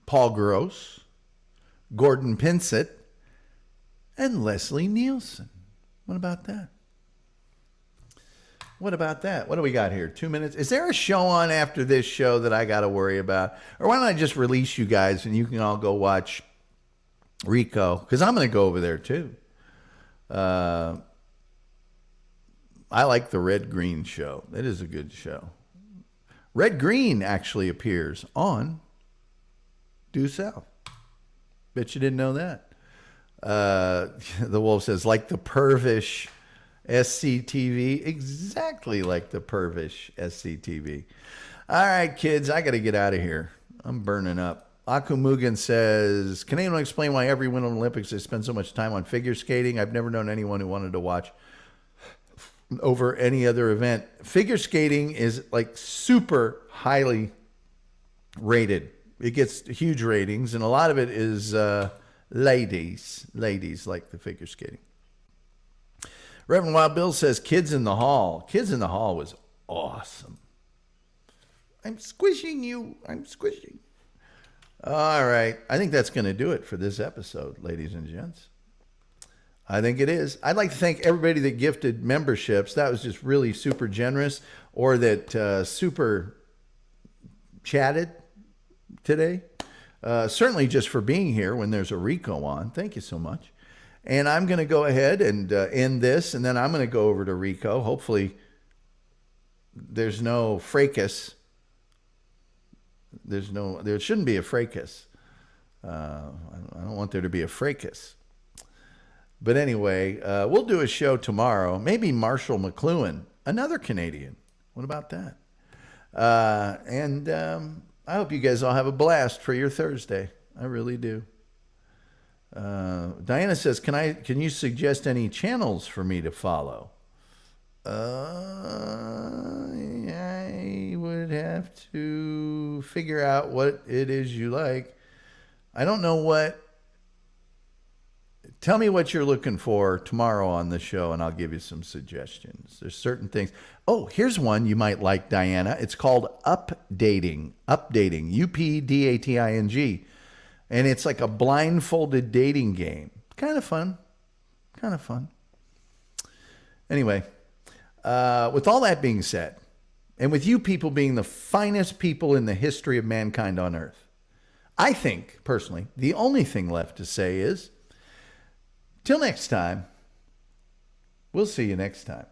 Paul Gross, Gordon Pinsett, and Leslie Nielsen. What about that? What about that? What do we got here? 2 minutes? Is there a show on after this show that I got to worry about? Or why don't I just release you guys and you can all go watch Rico? Because I'm going to go over there too. I like the Red Green show. It is a good show. Red Green actually appears on Due South. Bet you didn't know that. The Wolf says, like the pervish SCTV, exactly like the pervish SCTV. All right, kids, I got to get out of here. I'm burning up. Aku Mugen says, can anyone explain why every Winter Olympics they spend so much time on figure skating? I've never known anyone who wanted to watch over any other event. Figure skating is like super highly rated. It gets huge ratings, and a lot of it is ladies like the figure skating. Reverend Wild Bill says, Kids in the Hall. Kids in the Hall was awesome. I'm squishing you. All right. I think that's going to do it for this episode, ladies and gents. I think it is. I'd like to thank everybody that gifted memberships. That was just really super generous, or that super chatted today. Certainly just for being here when there's a Rico on. Thank you so much. And I'm going to go ahead and end this, and then I'm going to go over to Rico. Hopefully there's no fracas. There shouldn't be a fracas. I don't want there to be a fracas. But anyway, we'll do a show tomorrow. Maybe Marshall McLuhan, another Canadian. What about that? And I hope you guys all have a blast for your Thursday. I really do. Diana says, can you suggest any channels for me to follow? I would have to figure out what it is you like. I don't know what. Tell me what you're looking for tomorrow on the show, and I'll give you some suggestions. There's certain things. Oh, here's one you might like, Diana. It's called Updating, Updating. And it's like a blindfolded dating game. Kind of fun. Anyway, with all that being said, and with you people being the finest people in the history of mankind on earth, I think, personally, the only thing left to say is, till next time, we'll see you next time.